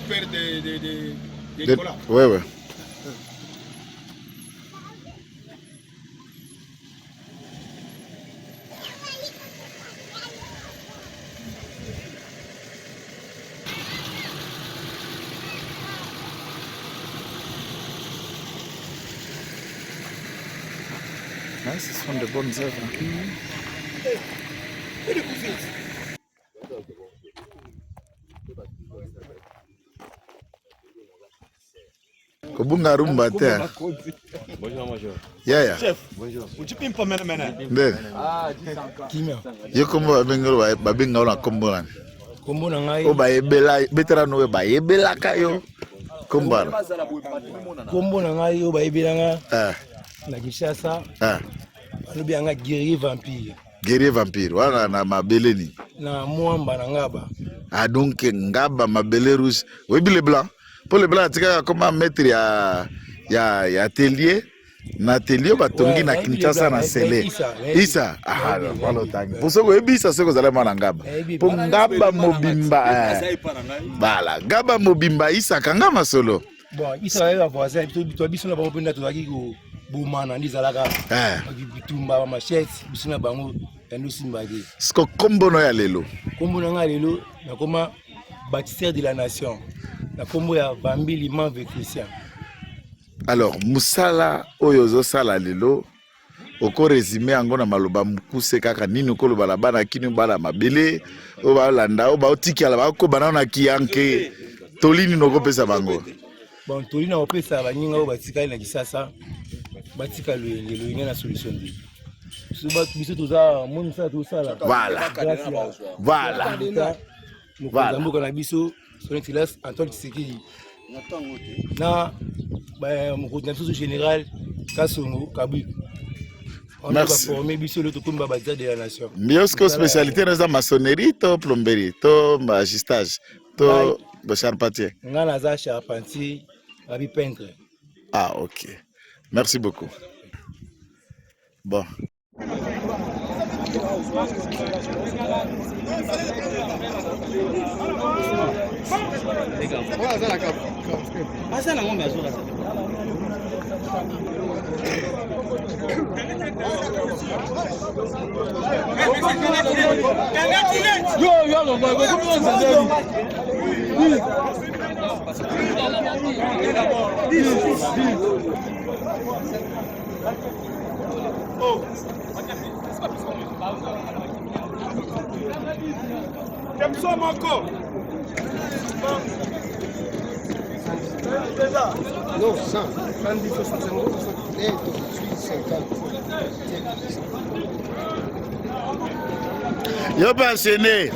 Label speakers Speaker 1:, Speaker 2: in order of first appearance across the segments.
Speaker 1: père de Nicolas.
Speaker 2: Ouais, ouais. Ouais, ce sont de bonnes œuvres. Kobunga rumba te.
Speaker 3: Bonjour, bonjour.
Speaker 2: Yaya.
Speaker 3: Chef. Bonjour. Tu peux pas mettre maintenant.
Speaker 2: Ah, yo kombo babengolo babengolo na kombo na.
Speaker 4: Kombo na ngai.
Speaker 2: O ba ebela betera no ba ebela kayo. Kombo.
Speaker 4: Kombo na ngai o ba ebela nga.
Speaker 2: Ah.
Speaker 4: Na Kinshasa.
Speaker 2: Ah.
Speaker 4: Alobi nga guerrier vampire.
Speaker 2: Guerrier vampire wana na mabele ni.
Speaker 4: Na mwamba na ngaba.
Speaker 2: Ah donc ngaba mabele rouge. Oui le blanc. Pour le blanc tika comment mettre ya atelier. Na atelier batongi na Kinshasa na sele. Isa. Ah wala tangi. Pour ça ko ebisa seko zala mana ngaba. Pour ngaba mobimba. Bala, ngaba mobimba isa kanga masolo.
Speaker 4: Bon, isa ya voisin to biso na bango penda to aki ko bomana ndizalaka. Bitumba machete biso na bango endo simbagi.
Speaker 2: Sko kombo no ya lelo.
Speaker 4: Kombo na nga lelo na koma bâtisseur de la nation. Na kombo ya Bambili Manve Christian.
Speaker 2: Alors, musala oyozo sala lelo oko résumé yango na maloba mukuse kaka nini ko loba bana kini bana mabele o ba landa o ba otiki ala ba ko bana na kiyanke tolini no ko pesa bango.
Speaker 4: Bon, tolini na opesa baninga o batika na Kisasa batika lo na solution ndi. Suba biso toza mon sa to sala.
Speaker 2: Voilà. Voilà.
Speaker 4: Voilà. Mboka na biso son excellence Antoine Tshisekedi. Na mon coordinateur général Kassongo Kabu. On a formé biso le tokumba bâtisseur de la nation.
Speaker 2: Miosko spécialité dans la maçonnerie, to plomberie, to magistage, to charpentier.
Speaker 4: Nga naza charpentier, abi peintre.
Speaker 2: Ah OK. Merci beaucoup. Bon.
Speaker 1: Non, 100. 70, 65, 68, 50.
Speaker 2: Yo passionné.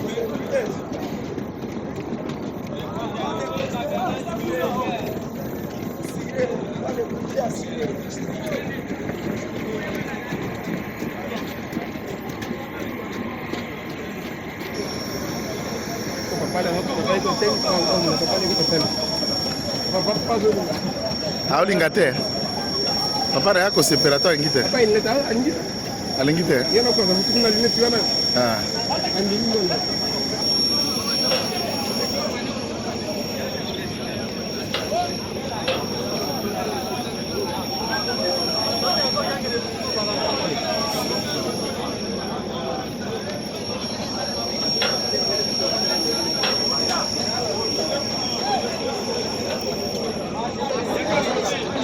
Speaker 2: Aulingate. Papa yako separato ingite.
Speaker 1: Papa inaleta ingite.
Speaker 2: Alingite.
Speaker 1: Yeye kwa sababu tuna limiti wana.
Speaker 2: Ah.
Speaker 1: Andingo.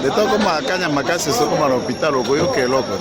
Speaker 2: De todo como akanya makasi so como al hospital o koyo ke loko.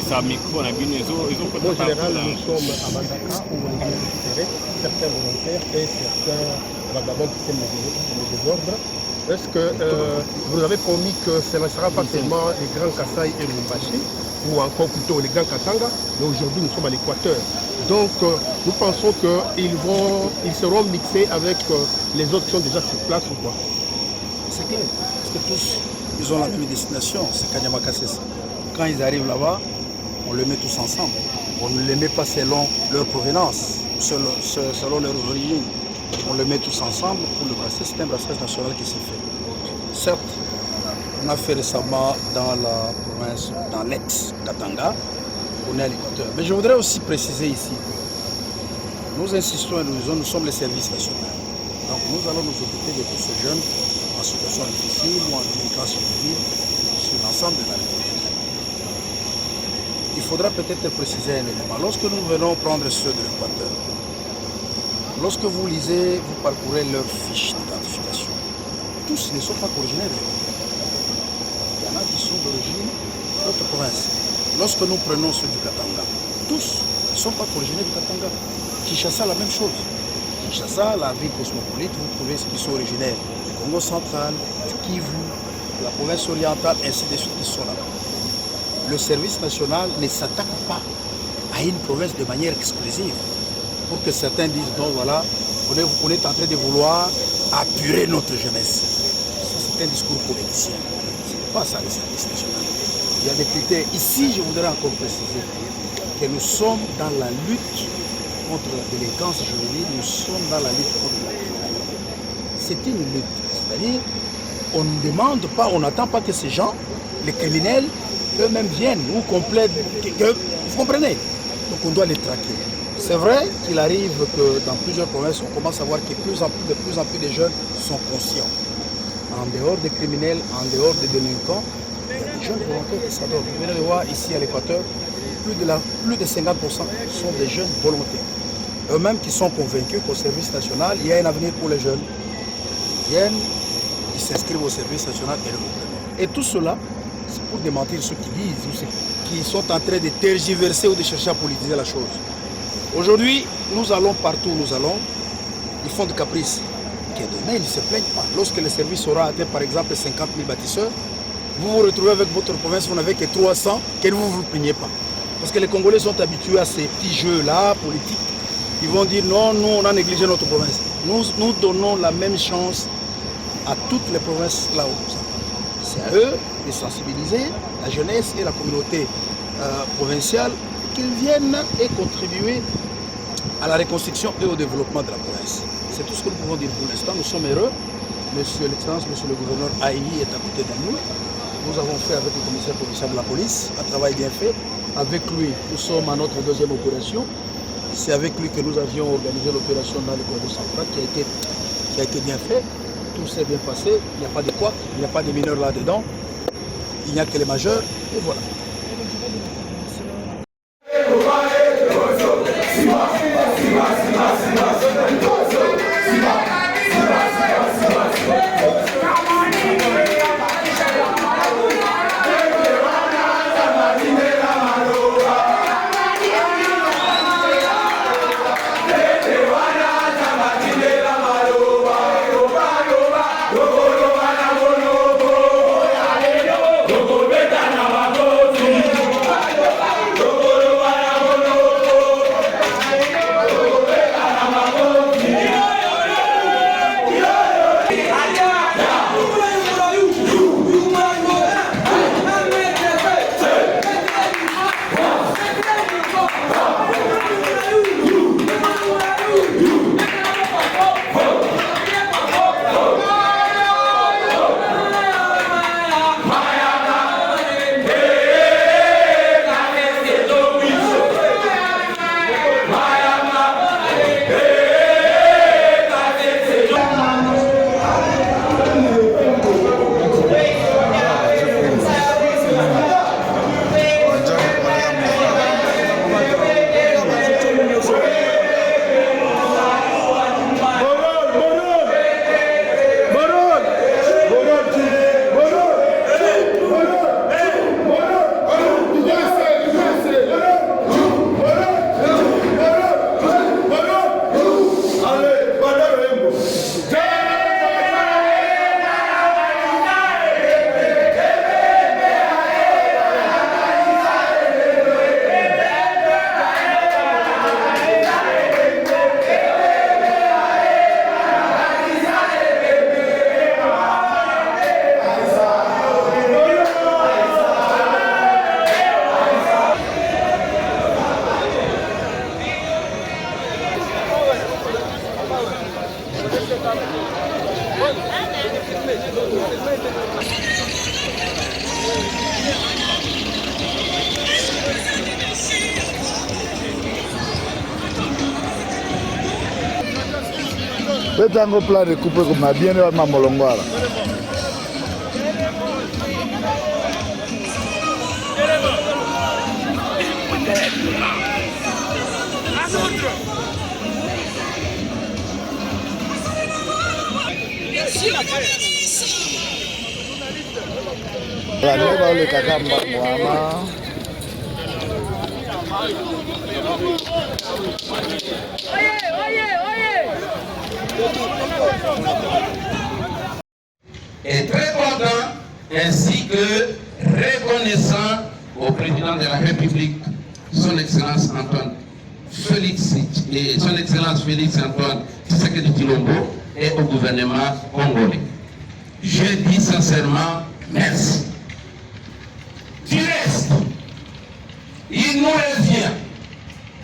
Speaker 3: Ça micro on a bien ils ont pas de
Speaker 4: En général, nous sommes à Bandaka où on est récupéré certains volontaires et certains
Speaker 1: vagabonds qui sèment le désordre. Est-ce que vous avez promis que ce ne sera pas seulement les grands Kasaï et Lubumbashi, ou encore plutôt les grands Katanga, mais aujourd'hui nous sommes à l'Équateur. Donc nous pensons qu'ils seront mixés avec les autres qui sont déjà sur place ou quoi?
Speaker 5: C'est clair, parce que tous, ils ont la même destination, c'est Kanyama-Kassessa. Quand ils arrivent là-bas, on les met tous ensemble. On ne les met pas selon leur provenance, selon leur origine. On les met tous ensemble pour le brassage. C'est un brassage national qui s'est fait. Certes, on a fait récemment dans la province, dans l'ex-Katanga, on est à l'Équateur. Mais je voudrais aussi préciser ici que nous insistons et nous disons, nous sommes les services nationaux. Donc nous allons nous occuper de tous ces jeunes en situation difficile ou en délinquance juvénile sur l'ensemble de la République. Il faudra peut-être préciser un élément. Lorsque nous venons prendre ceux de l'Équateur, lorsque vous lisez, vous parcourez leurs fiches d'identification, tous ne sont pas originaires de l'Équateur. Il y en a qui sont d'origine d'autres provinces. Lorsque nous prenons ceux du Katanga, tous ne sont pas originaires du Katanga. Kinshasa, la même chose. Kinshasa, la ville cosmopolite, vous trouvez ceux qui sont originaires du Congo central, du Kivu, de la province orientale, ainsi de suite qui sont là. Le service national ne s'attaque pas à une province de manière exclusive. Pour que certains disent non, voilà, on est en train de vouloir apurer notre jeunesse. Ça, c'est un discours politicien. Ce n'est pas ça le service national. Il y a des critères. Ici, je voudrais encore préciser que nous sommes dans la lutte contre la délinquance juvénile, nous sommes dans la lutte contre la criminalité. C'est une lutte. C'est-à-dire, on ne demande pas, on n'attend pas que ces gens, les criminels, eux-mêmes viennent ou complètent. Vous comprenez? Donc on doit les traquer. C'est vrai qu'il arrive que dans plusieurs provinces, on commence à voir que de plus en plus de jeunes sont conscients. En dehors des criminels, en dehors des délinquants, il y a des jeunes volontaires qui s'adorent. Vous venez de voir ici à l'Équateur, plus de 50% sont des jeunes volontaires. Eux-mêmes qui sont convaincus qu'au service national, il y a un avenir pour les jeunes. Ils viennent, ils s'inscrivent au service national et le gouvernement. Et tout cela, c'est pour démentir ceux qui disent, ou ceux qui sont en train de tergiverser ou de chercher à politiser la chose. Aujourd'hui, nous allons partout où nous allons, ils font des caprices. Que demain, ils ne se plaignent pas. Lorsque le service aura atteint par exemple 50 000 bâtisseurs, vous vous retrouvez avec votre province, vous n'avez que 300, que vous ne vous plaignez pas. Parce que les Congolais sont habitués à ces petits jeux-là, politiques. Ils vont dire non, nous on a négligé notre province. Nous donnons la même chance à toutes les provinces là où nous sommes. C'est à eux de sensibiliser la jeunesse et la communauté provinciale qu'ils viennent et contribuer à la reconstruction et au développement de la province. C'est tout ce que nous pouvons dire pour l'instant. Nous sommes heureux. Monsieur l'Excellence, Monsieur le gouverneur Aïli est à côté de nous. Nous avons fait avec le commissaire provincial de la police un travail bien fait. Avec lui, nous sommes à notre deuxième opération. C'est avec lui que nous avions organisé l'opération dans le Congo central qui a été bien fait. Tout s'est bien passé, il n'y a pas de quoi, il n'y a pas de mineurs là-dedans, il n'y a que les majeurs, et voilà.
Speaker 6: Go,
Speaker 2: Betango plat de coupe comme a bien ma molongwara. La leva le kakamba mwana.
Speaker 6: Est très content ainsi que reconnaissant au président de la République, son Excellence Antoine Félix et son Excellence Félix Antoine Tshisekedi Tshilombo et au gouvernement congolais. Je dis sincèrement merci. Du reste, il nous revient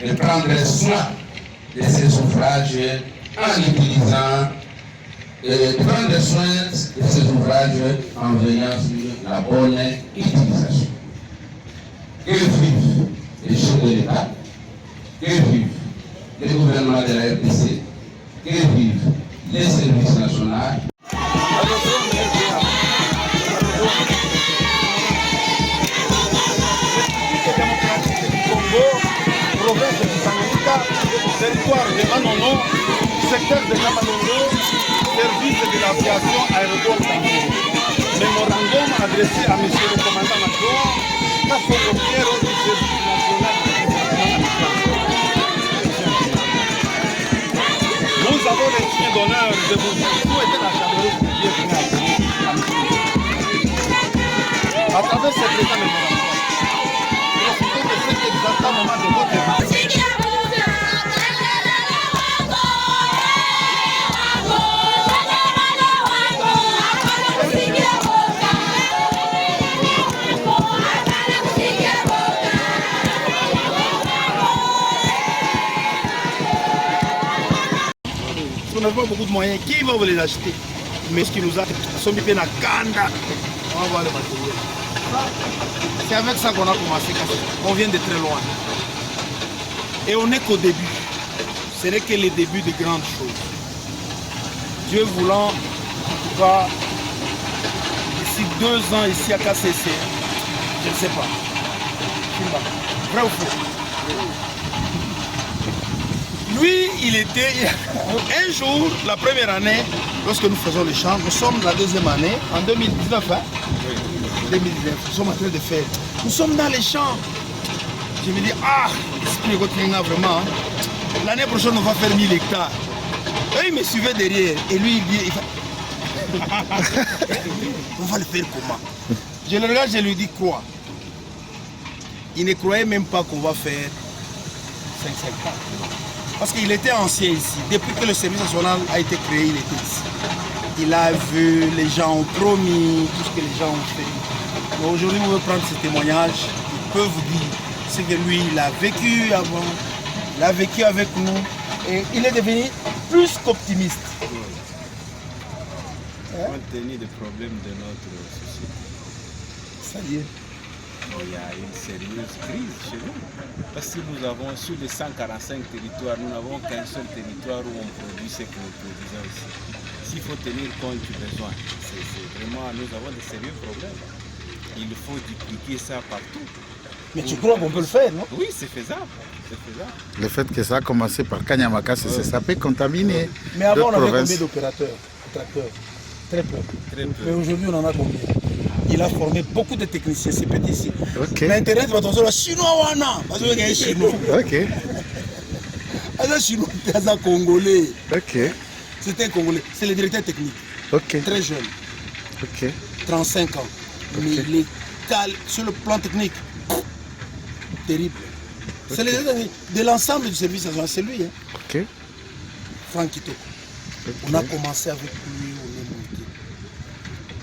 Speaker 6: de prendre soin de ces ouvrages en utilisant de prendre soin de ces ouvrages en veillant sur la bonne utilisation. Que vivent les chefs de l'État, que vivent les gouvernements de la RDC, que vivent les services nationaux.
Speaker 5: Province de Tanganyika, territoire de Anono, secteur de Kamalongo, service de l'aviation aéroport Tanganyika. Mémorandum adressé à M. le commandant major Kafongo Piero du service national de Nous avons le tien d'honneur de vous souhaiter la chaleureuse bienvenue à travers ce présent mémorandum. Profitez de cet exact moment de votre vie. On n'a pas beaucoup de moyens. Qui va vous les acheter? Mais ce qui nous a sont bien à Kanda. On va voir le matériel. C'est avec ça qu'on a commencé. On vient de très loin. Et on n'est qu'au début. Ce n'est que le début de grandes choses. Dieu voulant, en tout cas, d'ici 2 ans ici à KCC, je ne sais pas. Vrai ou faux? Lui, il était un jour, la première année, lorsque nous faisons les chants, nous sommes la 2e année, en 2019, hein? 2019, nous sommes en train de faire. Nous sommes dans les champs. Je me dis, l'esprit Gotinga vraiment, hein? L'année prochaine, on va faire 1000 hectares. Et il me suivait derrière, et lui, il dit, on va le faire comment? Je le regarde, je lui dis, crois. Il ne croyait même pas qu'on va faire 5 hectares. Parce qu'il était ancien ici. Depuis que le service national a été créé, il était ici. Il a vu, les gens ont promis, tout ce que les gens ont fait. Mais aujourd'hui, on veut prendre ce témoignage. Il peut vous dire ce que lui, il a vécu avant. Il a vécu avec nous. Et il est devenu plus qu'optimiste.
Speaker 3: Compte tenu des problèmes de notre société.
Speaker 5: C'est-à-dire,
Speaker 3: il y a une sérieuse crise chez nous. Parce que nous avons, sur les 145 territoires, nous n'avons qu'un seul territoire où on produit ce que nous produisons ici. S'il faut tenir compte du besoin, c'est vraiment, nous avons de sérieux problèmes. Il faut dupliquer ça partout.
Speaker 5: mais tu crois qu'on peut le faire, non?
Speaker 3: Oui, c'est faisable. C'est faisable.
Speaker 2: Le fait que ça a commencé par Kanyamaka, ça peut contaminer.
Speaker 5: Mais avant, on
Speaker 2: d'autres
Speaker 5: avait
Speaker 2: provinces.
Speaker 5: combien d'opérateurs, tracteurs? Très peu.
Speaker 3: Très peu.
Speaker 5: Mais aujourd'hui, on en a combien? Il a formé beaucoup de techniciens, c'est petit ici.
Speaker 2: Ok.
Speaker 5: L'Internet, attention, le chinois, wana. Parce qu'il y a un chinois.
Speaker 2: Ok,
Speaker 5: Un chinois, c'est un congolais.
Speaker 2: ok,
Speaker 5: C'était un congolais. C'est le directeur technique.
Speaker 2: ok,
Speaker 5: Très jeune,
Speaker 2: ok.
Speaker 5: 35 ans. Mais il est calme sur le plan technique. Terrible. C'est le directeur technique de l'ensemble du service national, c'est lui. Hein.
Speaker 2: Ok.
Speaker 5: Franck Kitoko. On a commencé avec lui, on est monté.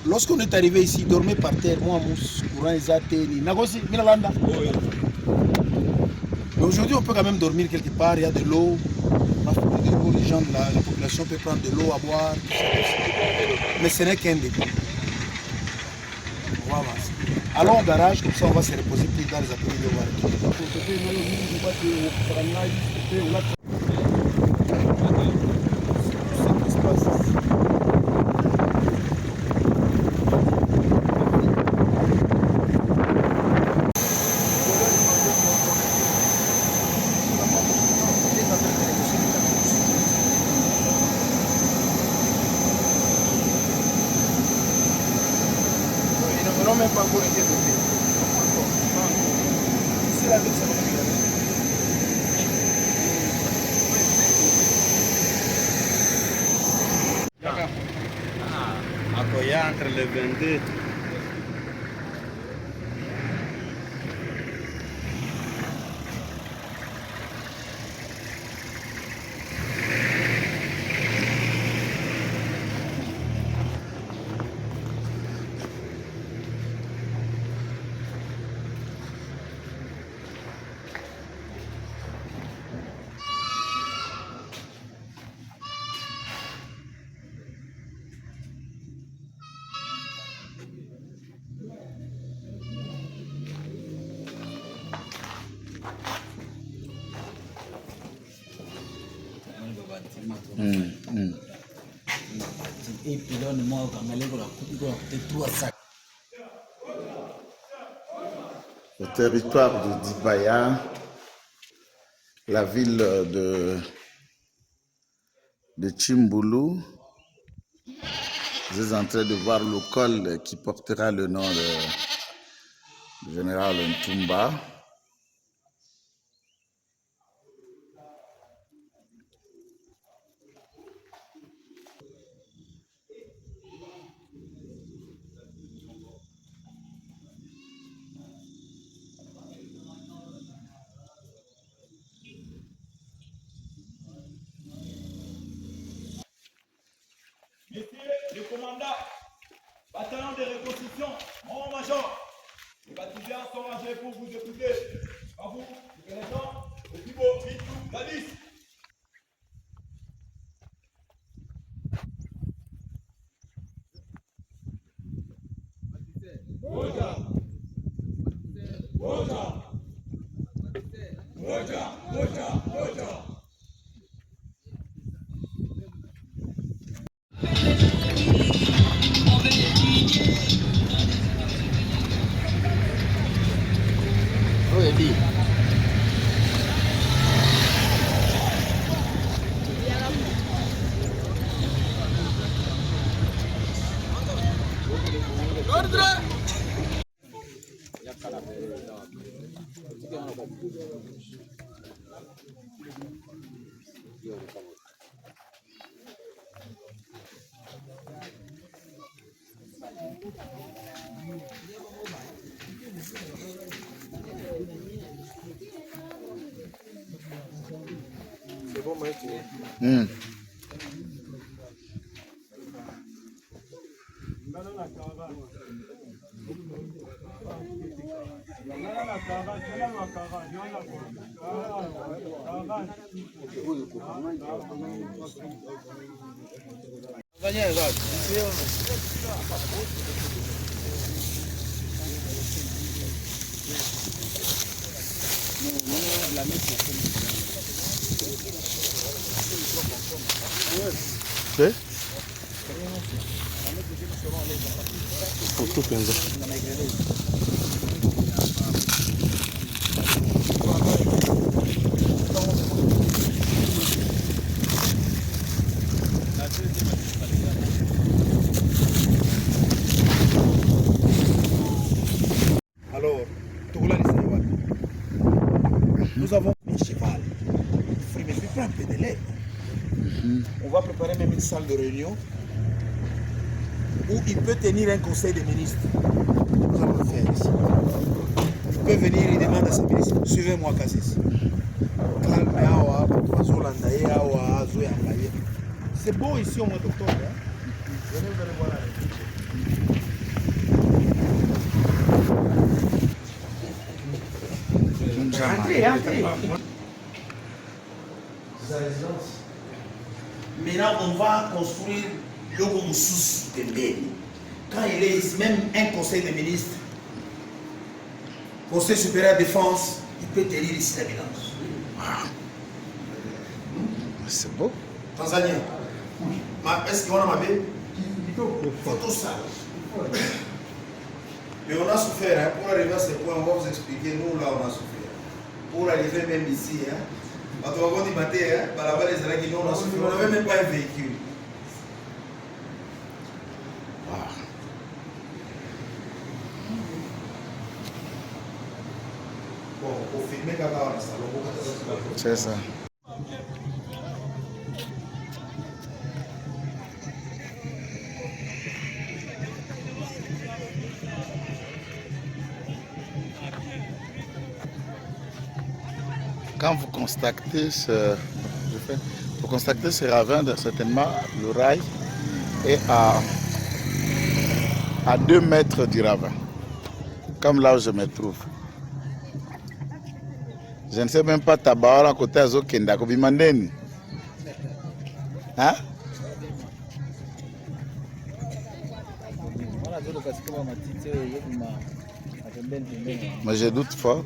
Speaker 5: Lorsqu'on est arrivé ici, il dormait par terre, moi, mousse, courant, Izateni, Nagosi, Minalanda. Mais aujourd'hui, on peut quand même dormir quelque part, il y a de l'eau, on a les gens de la population peuvent prendre de l'eau à boire, mais ce n'est qu'un début. On va avancer. Allons au garage, comme ça on va se reposer plus dans les ateliers de voir.
Speaker 1: Même pas encore été doté. C'est la
Speaker 3: Akoya entre les 22.
Speaker 2: Le territoire de Dibaya, la ville de Chimbulu. Vous êtes en train de voir le col qui portera le nom du général Ntumba.
Speaker 7: Messieurs le commandant, bataillon de reconstruction, mon major, les baptisés sont rangés pour vous écouter. À vous, le président, au plus beau, Bitou, Gladys. Moja. Moja. Moja. Moja. Moja.
Speaker 1: C'est bon, Mike.
Speaker 2: C'est
Speaker 1: Photo penza.
Speaker 5: Alors, Togola les Saïwan, nous avons un cheval. Il ne fait pas un peu de lait. On va préparer même une salle de réunion où il peut tenir un conseil des ministres. Nous allons le faire ici. Il peut venir, il demande à ses ministres, suivez-moi Kassis. C'est beau ici au mois d'octobre. Venez, vous allez voir la Entrez, entrez. C'est sa résidence.
Speaker 8: Maintenant, on va construire le Goumoussous de Mbé. Quand il est ici, même un conseil des ministres, Conseil supérieur de défense, il peut tenir ici la bilance.
Speaker 2: C'est beau.
Speaker 8: Tanzanie. Est-ce qu'on a ma belle? Photo ça. Mais on a souffert, hein. Pour arriver à ce point, on va vous expliquer, nous là on a souffert. Pour arriver même ici, hein. Quand on va dire matin, hein, par là-bas les Alaki, on a souffert, on n'avait même pas un véhicule. Bon, pour filmer Kaka, on a ça.
Speaker 2: C'est ça. Quand vous constatez ce ravin, certainement le rail est à 2 mètres du ravin, comme là où je me trouve. Je ne sais même pas Tabaora côté Azokenda Kobimandeni. Hein? Mais je doute fort.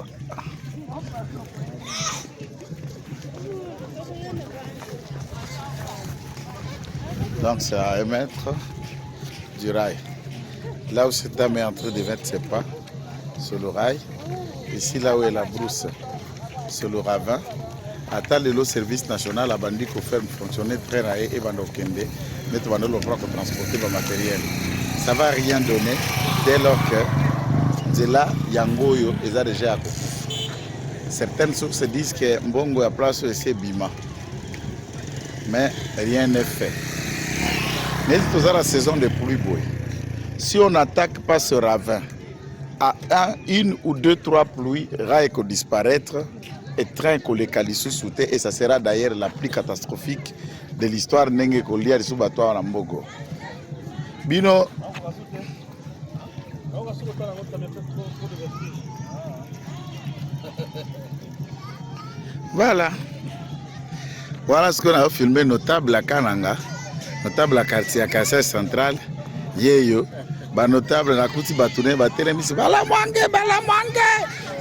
Speaker 2: Donc c'est à 1 mètre du rail. Là où cet homme est en train de mettre ses pas sur le rail. Ici là où est la brousse, sur le ravin. Attends le service national a bandit qu'on fait fonctionner très rare et bando kende. Mais tu vas nous le prendre pour transporter le matériel. Ça ne va rien donner dès lors que de là, Yangoyo est déjà à côté. Certaines sources disent que Mbongo a place c'est Bima. Mais rien n'est fait. Mais c'est la saison de pluie. Si on n'attaque pas ce ravin, à 1 ou 2, 3 pluies, rail qu'on disparaître et train qu'on les calissous sauter. Et ça sera d'ailleurs la plus catastrophique de l'histoire Nenge Kolia de Subato à Rambogo. Bino. Voilà. Voilà ce qu'on a filmé notable à Kananga, notable à quartier à Kassai Central, Yeyo, ba notable na kuti batune batelemisi bala mwange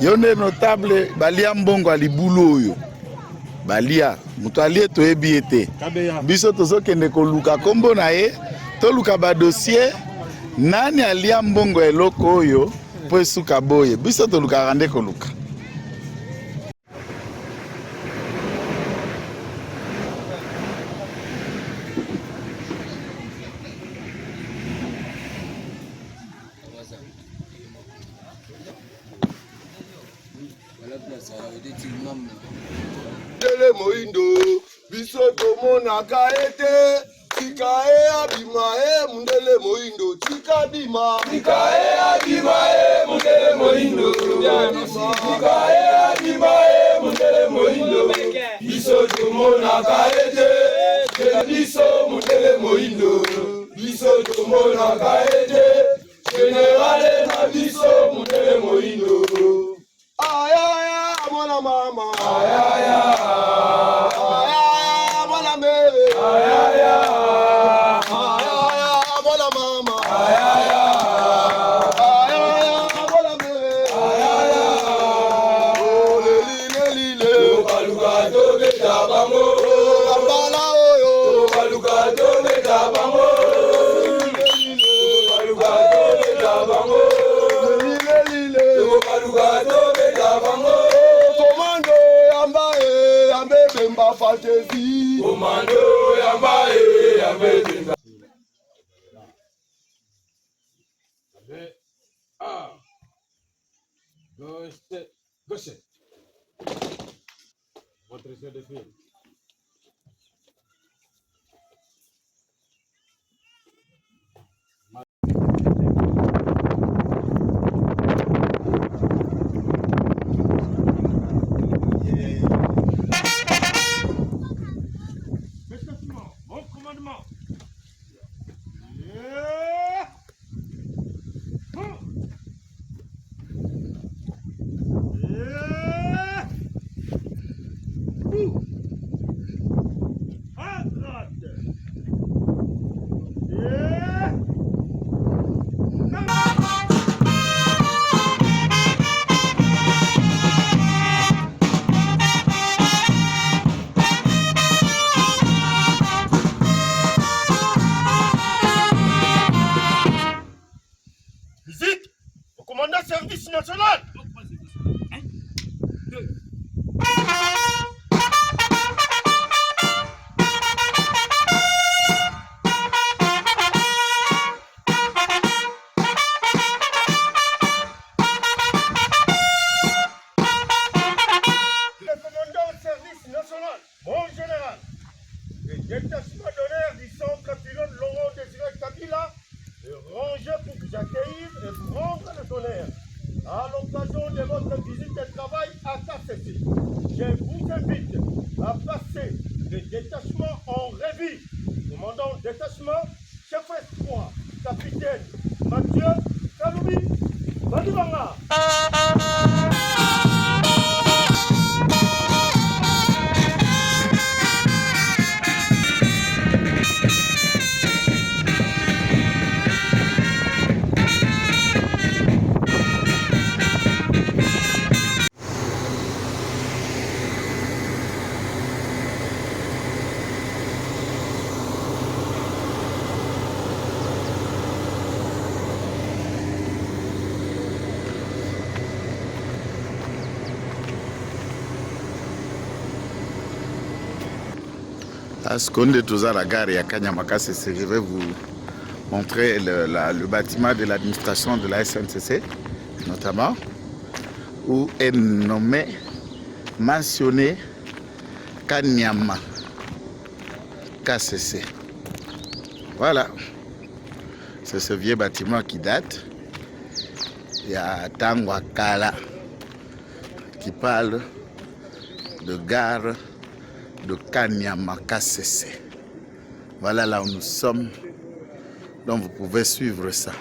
Speaker 2: yone notable balia mbongo alibulu oyo balia mutu alie toyebi ete biso tozokende koluka kombo na ye toluka ba dossier nani alia mbongo eloko oyo po esuka boye biso toluka rande koluka.
Speaker 9: Mundele moindo, biso tomonaka ete, tika abima mundele moindo, tika bima. Tika abima mundele moindo, tika abima mundele moindo, biso tomonaka ete, biso mundele moindo, biso tomonaka ete, generale na biso mundele moindo. Ayaya, mwana mama. Ayaya, ayaya, mwana me. Ayaya, ayaya, mwana mama. Ayaya, ayaya, mwana me. Ayaya, oh leli leli. Baluka tobe tabango. Ambala oyo. Baluka tobe tabango. Baluka tobe tabango. Leli leli. Baluka tobe. Commando yambae yambebemba fatezi. Commando yambae yambebemba. Gauche. Votre chef de file.
Speaker 1: vous accueillir et vous rendre le tonnerre. À l'occasion de votre visite de travail à KCC, je vous invite à passer le détachement en revue. Commandant détachement, chef espoir, capitaine Mathieu Kaloubi Badibanga.
Speaker 2: À ce qu'on est tous à la gare et à Kanyamakase, je vais vous montrer le bâtiment de l'administration de la SNCC, notamment, où est nommé, mentionné Kanyama KCC. Voilà, c'est ce vieux bâtiment qui date. Il y a Tangwa Kala qui parle de gare de Kanyama KCC. Voilà là où nous sommes. Donc vous pouvez suivre ça.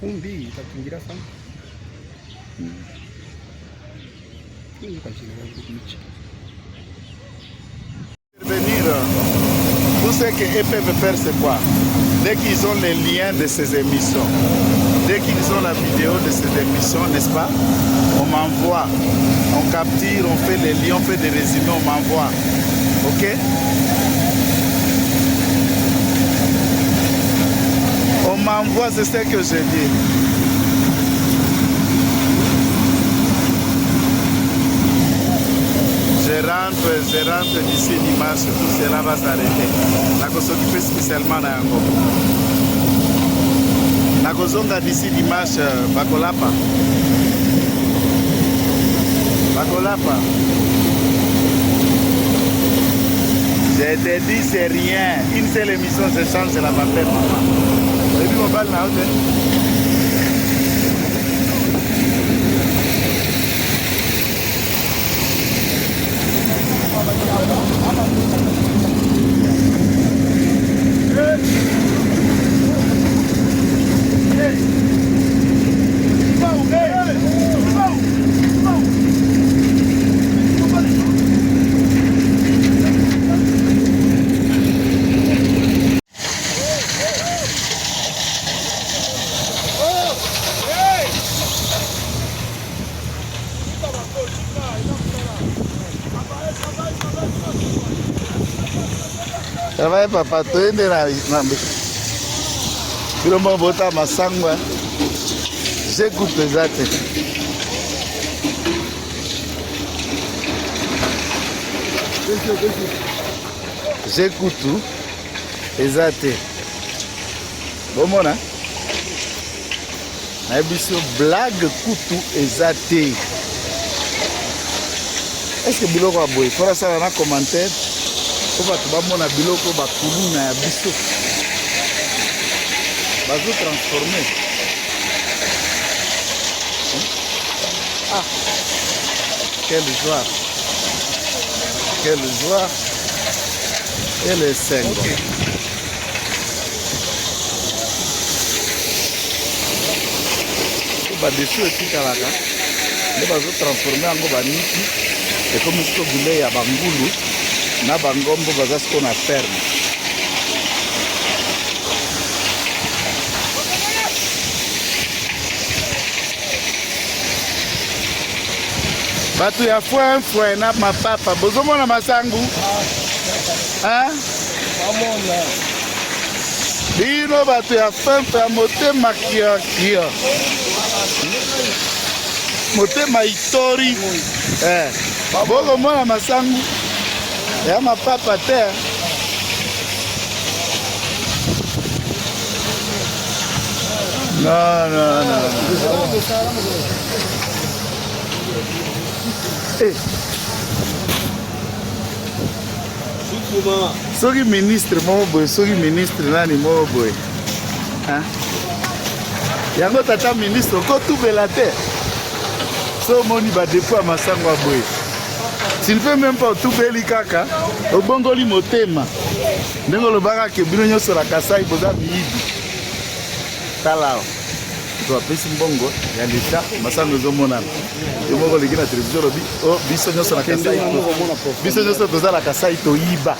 Speaker 1: Fumbi itatungira sana.
Speaker 2: Intervenir, tout ce qu'ils peuvent faire, c'est quoi? Dès qu'ils ont les liens de ces émissions, dès qu'ils ont la vidéo de ces émissions, n'est-ce pas? On m'envoie, on capture, on fait les liens, on fait des résumés, on m'envoie. Ok? On m'envoie, c'est ce que je dis. Je rentre d'ici dimanche, tout cela va s'arrêter. Je s'occupe spécialement de Yango. Nakozonga d'ici dimanche, Bakolapa. Bakolapa. Je te dis, c'est rien. Une seule émission se change, c'est la papier, maman. Vous avez vu mon balle là, ça va papa, tu es là. Tu es bota masangwa. J'écoute les actes. J'écoute tout. Les actes. Bon mon hein. Abisso blague kutu ezate. Est-ce que biloko aboy? Il faudra ça dans un commentaire. Faut pas tout le monde a biloko bakulu na abisso. Bazo transformer. Ah, quelle joie. Quelle joie. Et les 5. Okay. Bah dessus aussi Kalaka. nde bazotransforme yango baniki ekomi siko bilei ya bangulu na bangombo baza siko na ferme. Bato ya fwe na mapapa bozomona masangu bino bato ya fwe ya motema kia motema itori bozomona masangu ya mapapa te. Non. Soki ministre moko boye, soki ministre nani moko boye. Yango tata ministre ko tubela te. So moni ba depo ya masango boye. Tu ne fais même pas tubeli kaka, obongoli motema. Ndenge lobaka ke bino nyoso la Kasai boza biyibi. Talao. To apesi mbongo ya leta masango ezomonana. Yo moko leki na télévision lobi o biso nyoso na Kasai. Biso nyoso toza la Kasai toyiba.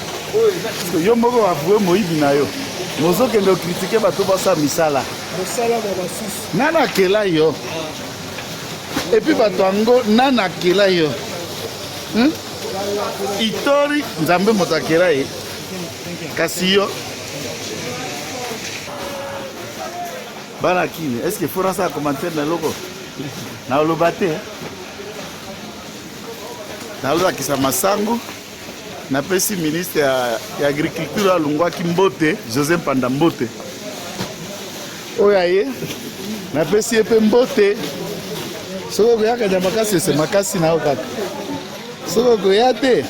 Speaker 2: Yo moko avoué moyibi na yo. Mozokende critiquer bato basa misala. Nana kela yo. Et puis bato ango nana kela yo. Itori nzambe motakela ye. Kasi yo bana kine, est-ce que fora ça commentaire na loko? Na olobate. Na lola kisa masango. Na pesi ministre ya agriculture alungwa kimbote, José Mpanda Mbote. Oya ye. Na pesi epe mbote. Soko goyaka ja makasi se makasi na okaka. Soko goyate.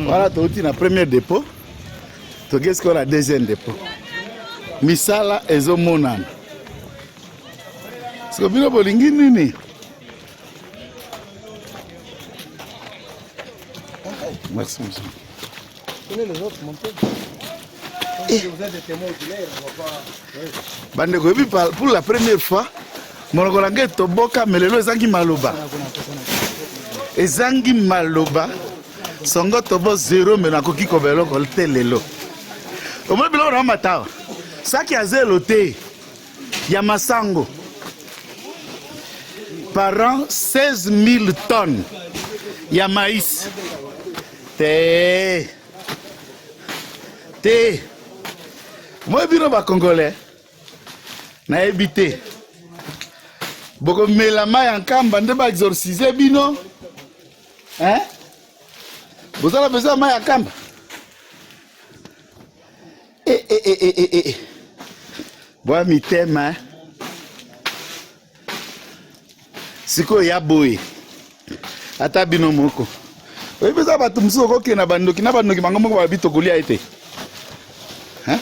Speaker 2: Voilà, tu as le premier dépôt. Tu as le deuxième dépôt. Misala ezo monan. C'est comme une bolingi nini. Merci, monsieur.
Speaker 4: Prenez les autres, montez. Vous êtes des témoins oculaires, on va pas.
Speaker 2: Pour la première fois, Monokolanga toboka melelo ezangi maloba. Ezangi maloba. Songo tobo zéro menakoki kobelo kolte lelo. Omo bilo na matawa. Saki ya zelo te. Ya masango. Par an 16 000 tonnes. Ya maïs. Te. Moi bino ba congolais. Na ebité. Boko melama ya nkamba nde ba exorciser bino. Hein? Vous avez besoin de ma kamba. Bois mi tema. Siko ya boy. Ata bino moko. Oyi besoin ba tumso ko ke na bandoki bango moko ba bito kolia ete. Hein?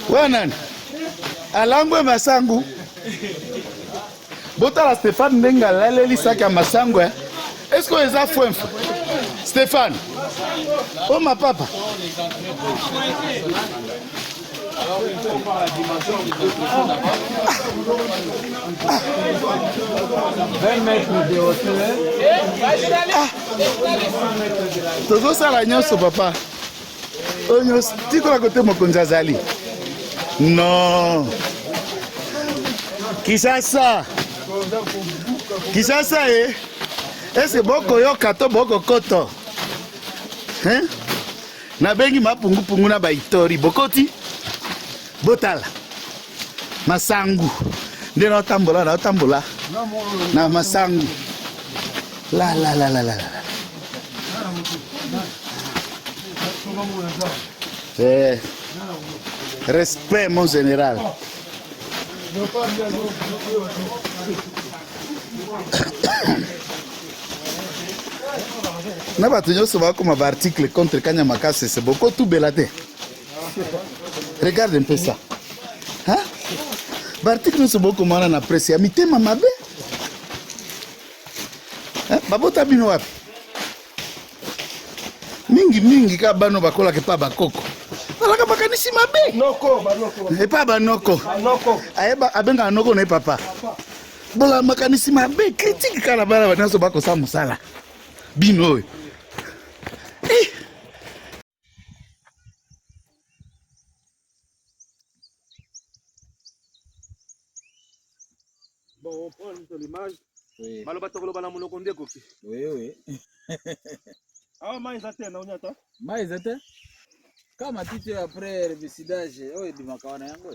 Speaker 2: Wanan. Alangwe masangu. Botala Stéphane Ndenga laleli saka masango. Est-ce que les a fouin? Stéphane. Oh ma papa. Tozo sala nyonso papa. Onyo tiko la côté mokonzi azali. Non. Kisasa. Kisasa est-ce boko yo kato boko koto? Hein? Na bengi mapungu pungu na baitori bokoti. Botala. Masangu. Nde na otambola. Na masangu. La. Respect mon général. Na bato nyonso bakoma ba article contre Kanya Makase, c'est beaucoup tout belate. Regarde un peu ça. Hein? Ba article nyonso bakoma na presse ya mitema mabe. Hein? babota bino wapi mingi ka bano bakolaka epa bakoko balaka makanisi mabe epa banoko ayeba abengaka noko na ye papa bola makanisi mabe critique kala bana nyonso bakosala mosala bino oyo
Speaker 9: Bon, on prend l'image.
Speaker 3: Oui.
Speaker 9: Oui. Ah,
Speaker 3: Mais kama tite après herbicidage, oyo di makawana yango.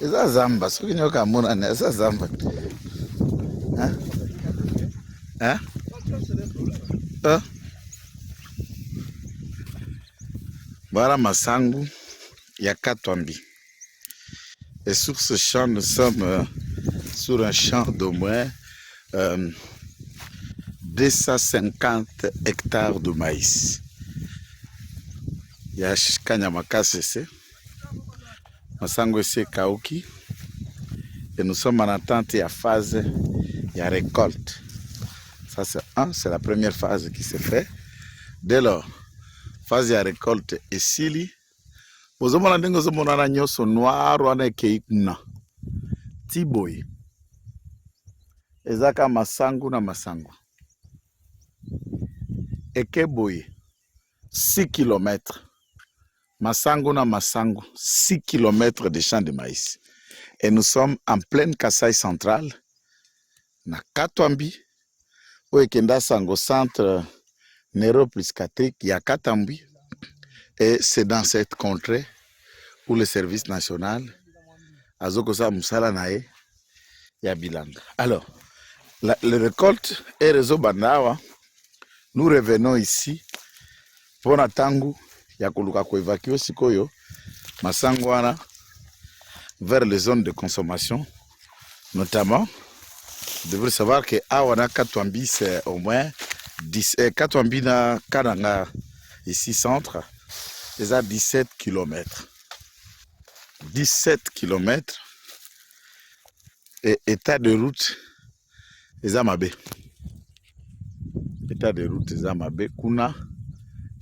Speaker 2: eza zamba soki nyoka amonana eza zamba voilà masangu ya Katwambi. Et sur ce champ, nous sommes sur un champ d'au moins 250 hectares de maïs. Il y a Kanyamakasese, Masango ese Kauki, et nous sommes en attente et à phase de récolte. Ça c'est la première phase qui se fait. Dès lors, phase de récolte et sili. Bozomona ndenge ozomona nyonso noir wana ekei kuna tiboye ezaka masangu na masangu ekeboye 6 km masangu na masangu 6 km de champs de maïs et nous sommes en pleine Kasai centrale na Katwambi oyo ekenda sango centre neuropsychiatrique ya Katwambi. Et c'est dans cette contrée où le service national Azokosa Moussala Nae ya Bilanga. Alors, la récolte est réseau Bandawa. Nous revenons ici pour Natangu ya koluka ko évacuer sikoyo Masangwana vers les zones de consommation. Notamment, vous devrez savoir que Awana Katwambi c'est au moins 10 Katwambi na Kananga ici centre. C'est à 17 km. 17 km. Et état de route, les Amabé. État de route, les Amabé. Kuna,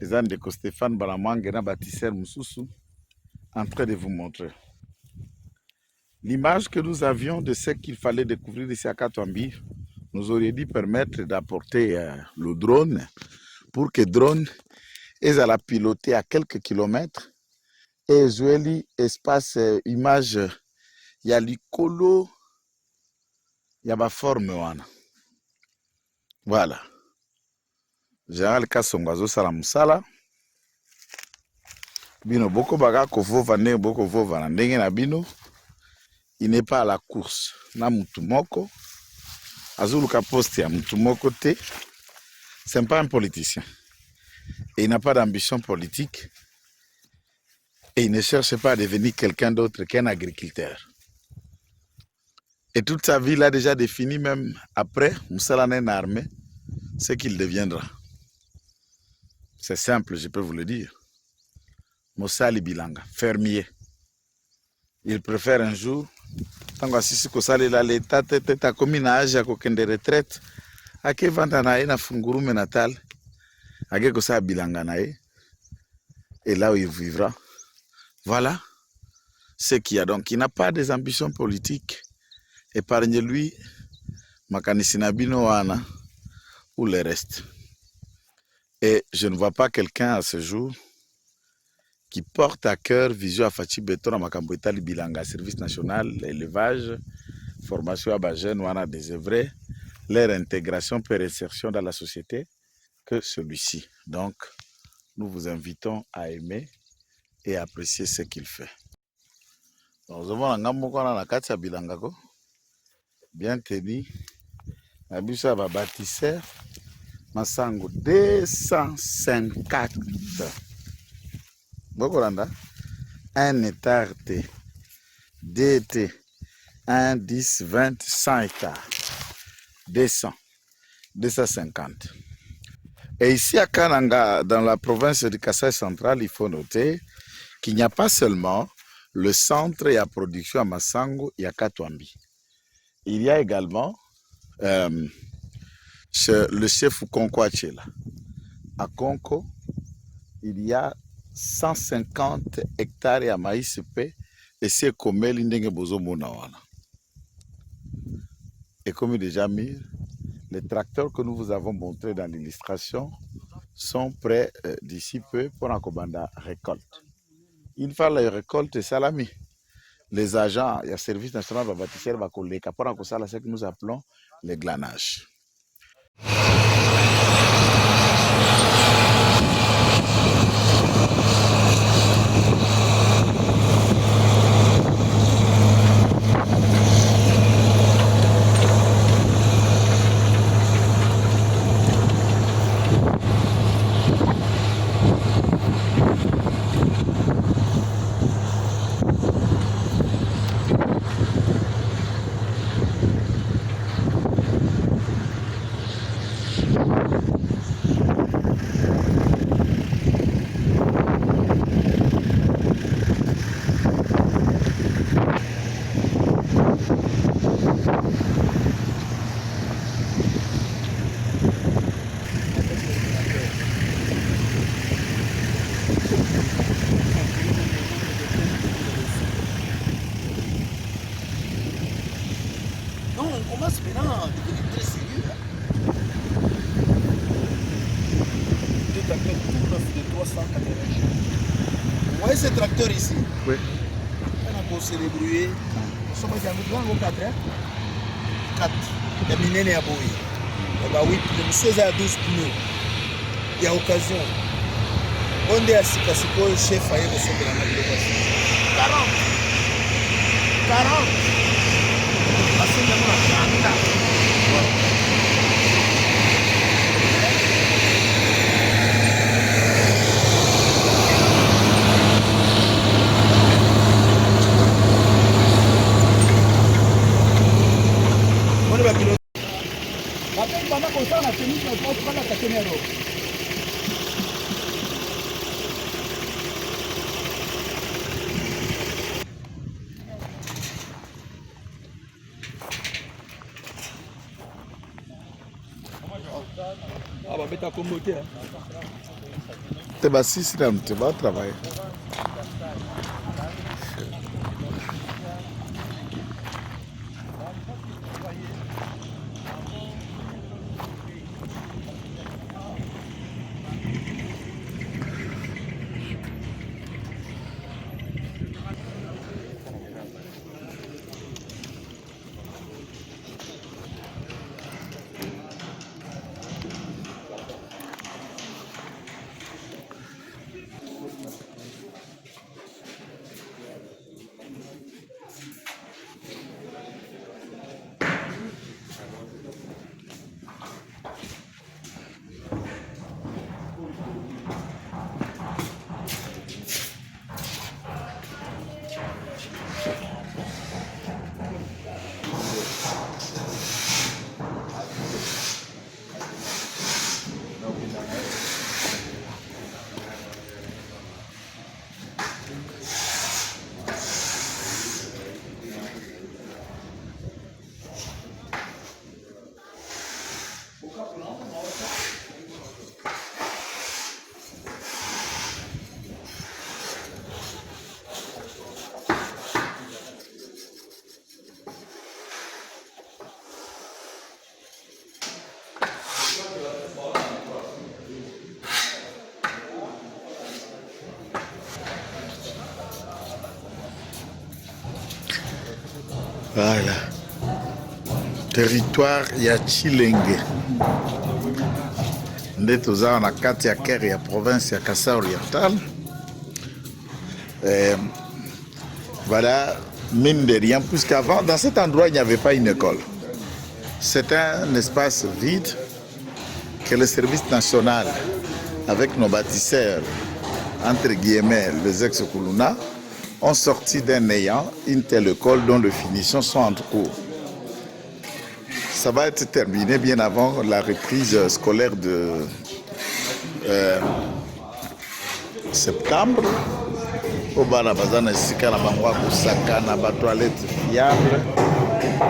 Speaker 2: les Andeko Stéphane Balamangena Bâtisseur Moussoussou, en train de vous montrer. L'image que nous avions de ce qu'il fallait découvrir ici à Katwambi nous aurait dû permettre d'apporter le drone pour que drone et à la piloter à quelques kilomètres et jouer espace image ya likolo ya ba forme wana. Voilà. Général Kasongo zo sala musala bino boko baga ko vova ne boko vova na ndenge na bino. Il n'est pas à la course na mutu moko azuluka poste ya mutu moko te. C'est pas un politicien. Et il n'a pas d'ambition politique. Et il ne cherche pas à devenir quelqu'un d'autre qu'un agriculteur. Et toute sa vie, il a déjà défini, même après, Moussalanen armé, ce qu'il deviendra. C'est simple, je peux vous le dire. Moussali Bilanga, fermier. Il préfère un jour, tant que Kosali la l'état, tête à commis na âge à de retraite, à qui vantana na funguru menatal. Et là où il vivra. Voilà ce qu'il y a. Donc, il n'a pas des ambitions politiques. Épargnez-lui Makanisi Nabino Wana ou le reste. Et je ne vois pas quelqu'un à ce jour qui porte à cœur Vision Afati Beton à Makamboita Bilanga, service national, l'élevage, formation à Bajen, Wana des œuvres, leur intégration per insertion dans la société. Que celui-ci. Donc, nous vous invitons à aimer et apprécier ce qu'il fait. Nous avons un Nakatsa Bilangako, bien tenu, Nabisa va bâtisseur, Masango 250. Bokolanda, 1 hectare T, 2 T, 1, 10, 20, 100 hectares, 200, 250. Et ici à Kananga, dans la province du Kasai central, il faut noter qu'il n'y a pas seulement le centre et la production à Massango et à Katwambi. Il y a également le chef Konko Achela. À Konko, il y a 150 hectares à maïs et c'est comme l'indenge bozo monawana. Et comme déjà mis, les tracteurs que nous vous avons montrés dans l'illustration sont prêts d'ici peu pour la récolte. Une fois la récolte, salami. Les agents, il y a service national de bâtisseur, ce que nous appelons les glanages.
Speaker 5: Non, on commence maintenant à devenir très sérieux. Deux tracteurs tournent de 380 jours. Vous voyez ce tracteur ici?
Speaker 2: Oui.
Speaker 5: On a commencé à débrouiller. Nous sommes à 4, hein? 4. Il y a Minene et Aboui. Il y a 8 pneus. Nous sommes à 12 pneus. Il y a occasion. On est à Sikasiko, le chef a eu le son de la navigation. 40. 40.
Speaker 4: Ah bah bêta communauté.
Speaker 2: Tu vas ici, tu vas travailler. Voilà. Territoire ya Chilenge. Nde toza na kati ya kere ya province ya Kasai Oriental. Voilà, mine de rien, puisqu'avant, dans cet endroit, il n'y avait pas une école. C'est un espace vide que le service national, avec nos bâtisseurs, entre guillemets, les ex-Kuluna, ont sorti d'un néant une telle école dont les finitions sont en cours. Ça va être terminé bien avant la reprise scolaire de septembre. au bana bazana esika na bango kosaka na ba toilettes fiables,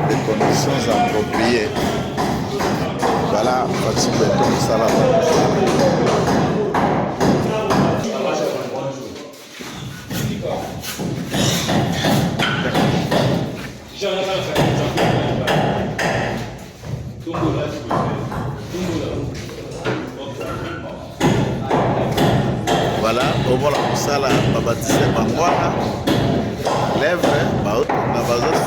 Speaker 2: des conditions appropriées. Voilà, Fatou Beton Sala. Voilà, au moins la salle va baptiser Bangwana, lèvres, na bazos.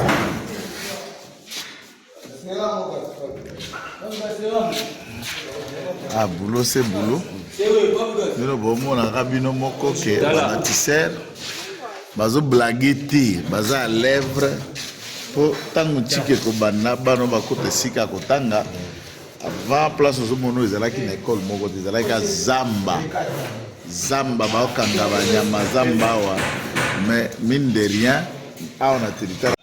Speaker 2: Ah, boulot c'est boulot. Nous avons un rabino moko qui est bâtisseur. Bazo blaguer baza à lèvres. Pour tangu tike ko bana bano bakote sika kotanga. Avant place aux mono ezalaki na école moko ezalaki à Zamba. Zamba baokanga banyama Zamba wa mais mine de rien a on a territoire.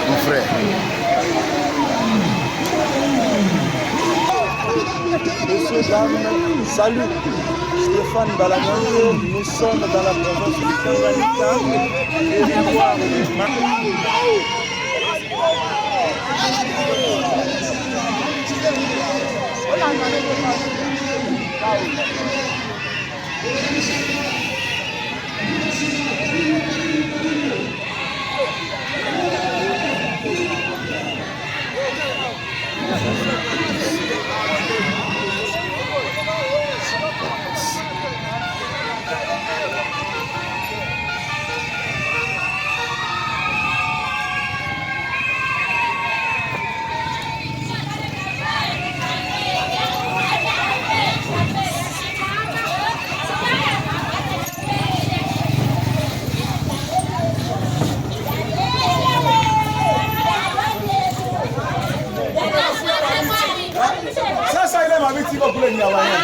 Speaker 2: Mon frère.
Speaker 9: Messieurs, dames, salut. Stéphane Balamongo, nous sommes dans la province du Tanganyika. Territoire
Speaker 7: sasa ile mabiti iko kule ni awanya.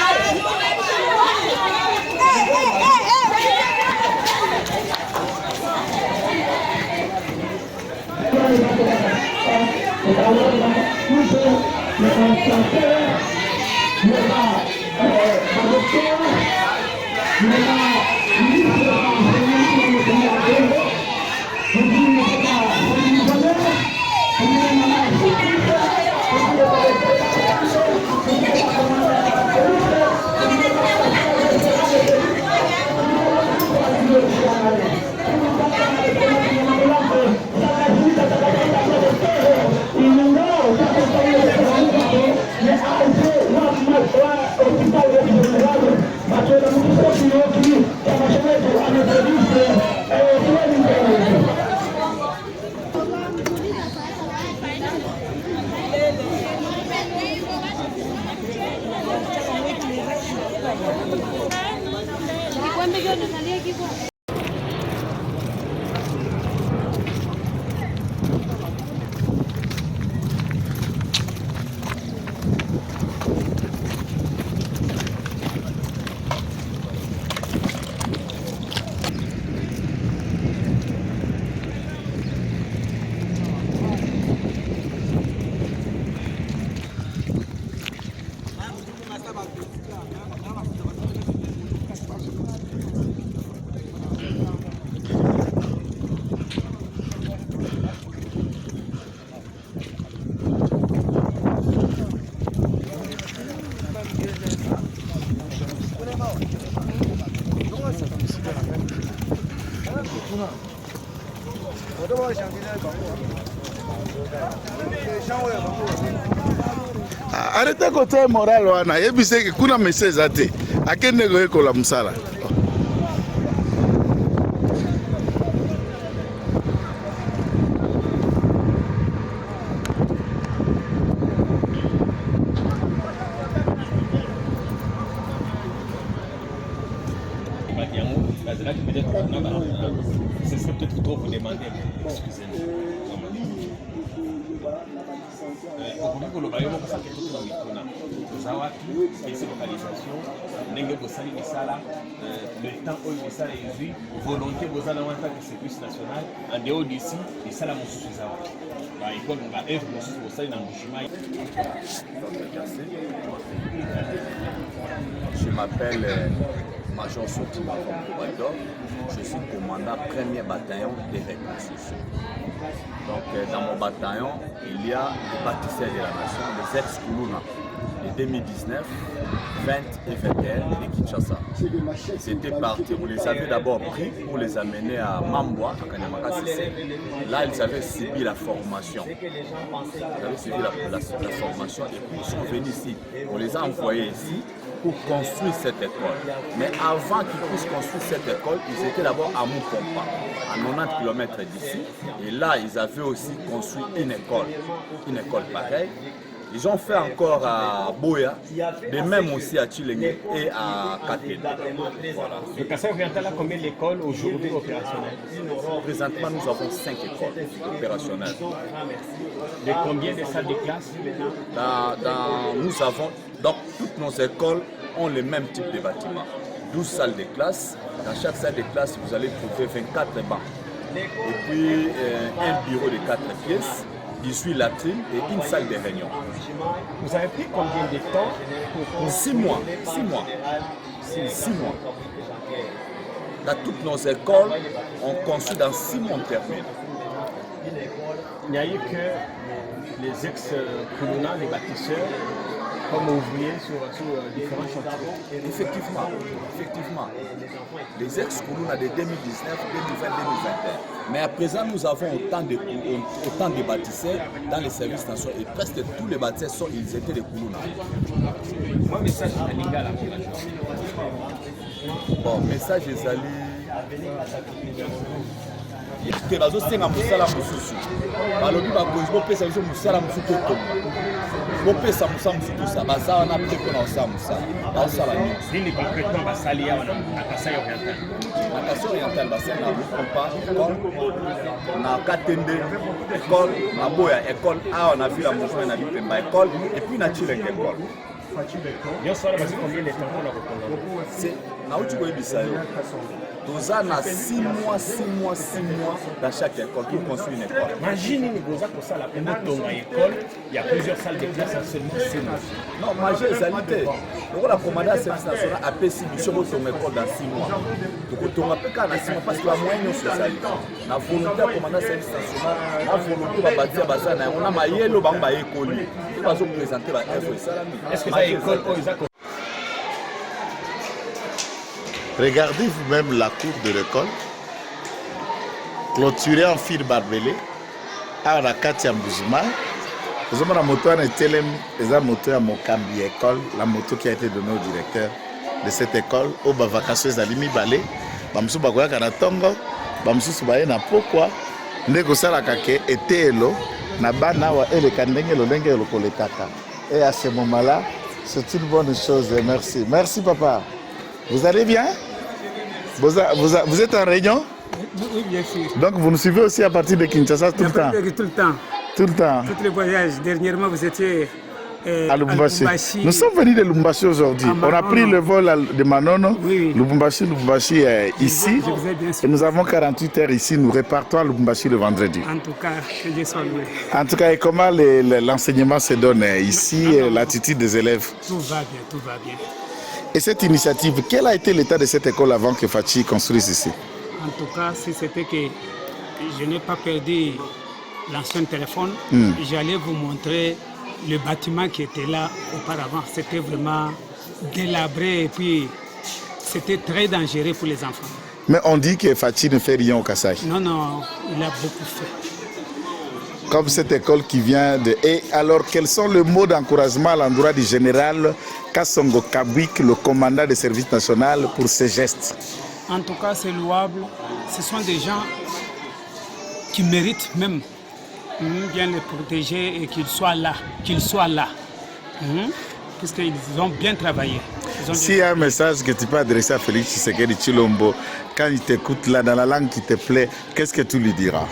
Speaker 2: Arrêtez côté moral wana yebise ke kuna message ate akende ko ekola musala.
Speaker 3: C'est peut-être trop vous demander, mais excusez-moi. okoki koloba yo moko sake tokoma mituna toza wapi ese localisation ndenge bosali misala le temps oyo misala ezwi volonté bozala wana ntaka service national en dehors d'ici misala mosusu eza wapi baekole baevre mosusu bosali na mbushimai.
Speaker 10: Je m'appelle Major Sotima Kombo. Je suis commandant premier bataillon de reconstruction. Donc dans mon bataillon, il y a les bâtisseurs de la nation, les ex-Kuluna de 2019, 20 et 21 de Kinshasa. C'était parti, on les avait d'abord pris pour les amener à Mambwa, à Kanyamaka Sissé. Là, ils avaient subi la formation. Ils avaient subi la formation et puis ils sont venus ici. On les a envoyés ici pour construire cette école. Mais avant qu'ils puissent construire cette école, ils étaient d'abord à Mupompa, à 90 km d'ici. Et là, ils avaient aussi construit une école pareille. Ils ont fait encore à Boya, de même aussi à Tchilenge et à Katene. Voilà.
Speaker 3: Le Kassai oriental a combien d'écoles aujourd'hui opérationnelles?
Speaker 10: Présentement, nous avons 5 écoles opérationnelles.
Speaker 3: De combien de salles de classe?
Speaker 10: Nous avons, donc toutes nos écoles ont le même type de bâtiment. 12 salles de classe. Dans chaque salle de classe, vous allez trouver 24 bancs. Et puis un bureau de 4 pièces. 18 latrines et une salle de réunion.
Speaker 3: Vous avez pris combien de temps
Speaker 10: pour 6 mois. 6 mois. 6 mois. Dans toutes nos écoles, on construit dans 6 mois terminé.
Speaker 3: Il n'y a eu que les ex-Kuluna, les bâtisseurs, comme ouvriers sur différents chantiers.
Speaker 10: Effectivement. Les ex-Kuluna de 2019, 2020, 2021. Mais à présent, nous avons autant de bâtisseurs dans les services nationaux et presque tous les bâtisseurs, ils étaient des Kuluna.
Speaker 3: Moi, message à Lingala.
Speaker 10: Bon, message est allé. Que bazosenga musala mosusu balobi bakonzi bopesa biso musala mosusu totonga bopesa musala mosusu tosa baza wana mpe mpona kosala musala baosala nyonso
Speaker 3: nini concrètement basali awa na Kasai oriental.
Speaker 10: Na Kasai oriental basali na Mupompa école na Katende école na Boya école awa na ville ya Mosoi na Bipemba école et puis na Tchilenge école.
Speaker 3: Nyonso wana basi combien de temps mpona kotonga?
Speaker 10: Nauti koyebisa yo toza na 6 mois dans chaque école pour construire une école.
Speaker 3: Imagine vous avez ça la première école, il y a plusieurs salles de classe en seulement 6 mois.
Speaker 10: Non, manger les alités. Donc la commandant service national a payé si sur ton école dans 6 mois. Donc on a pas qu'à 6 mois parce que la moyenne c'est ça. La volonté à commandant service national, la volonté va bâtir bazana, on a maillé le bamba école. Il va se présenter la
Speaker 3: Est-ce que ça école
Speaker 2: Regardez vous-même la cour de l'école, clôturée en fil barbelé, à la Katia Mboujima. Nous avons la moto à Telem, la moto à Mokambi école, la moto qui a été donnée au directeur de cette école, au Bavakasso Zalimi Balé, Bamsou Bagoya Kanatongo, Bamsou Subaye na Pokwa, Nego Salakake, et Télo, Nabana wa et le Kandenge, le Lenge et le Koletaka. Et à ce moment-là, c'est une bonne chose. Merci. Merci, papa. Vous allez bien? Vous êtes en réunion?
Speaker 11: Oui, bien sûr.
Speaker 2: Donc vous nous suivez aussi à partir de Kinshasa tout le temps?
Speaker 11: Tout le temps.
Speaker 2: Tout le temps.
Speaker 11: Tous les voyages. Dernièrement, vous étiez
Speaker 2: à Lubumbashi. Nous sommes venus de Lubumbashi aujourd'hui. On a pris le vol de Manono. Oui. Lubumbashi est ici. Je vous ai bien sûr. Et nous avons 48 heures ici. Nous repartons à Lubumbashi le vendredi.
Speaker 11: En tout cas, que Dieu soit loué.
Speaker 2: En tout cas, et comment l'enseignement se donne ici, l'attitude des élèves?
Speaker 11: Tout va bien, tout va bien.
Speaker 2: Et cette initiative, quel a été l'état de cette école avant que Fachi construise ici?
Speaker 11: En tout cas, si c'était que je n'ai pas perdu l'ancien téléphone, j'allais vous montrer le bâtiment qui était là auparavant. C'était vraiment délabré et puis c'était très dangereux pour les enfants.
Speaker 2: Mais on dit que Fachi ne fait rien au Kassai.
Speaker 11: Non, non, il a beaucoup fait.
Speaker 2: Comme cette école qui vient de... Et alors, quels sont les mots d'encouragement à l'endroit du général Kassongo Kabwik, le commandant des services nationaux, pour ces gestes?
Speaker 11: En tout cas, c'est louable. Ce sont des gens qui méritent même bien les protéger et qu'ils soient là. Puisqu'ils ont bien travaillé.
Speaker 2: S'il y a un message que tu peux adresser à Félix Tshisekedi Tshilombo, quand il t'écoute là, dans la langue qui te plaît, qu'est-ce que tu lui diras?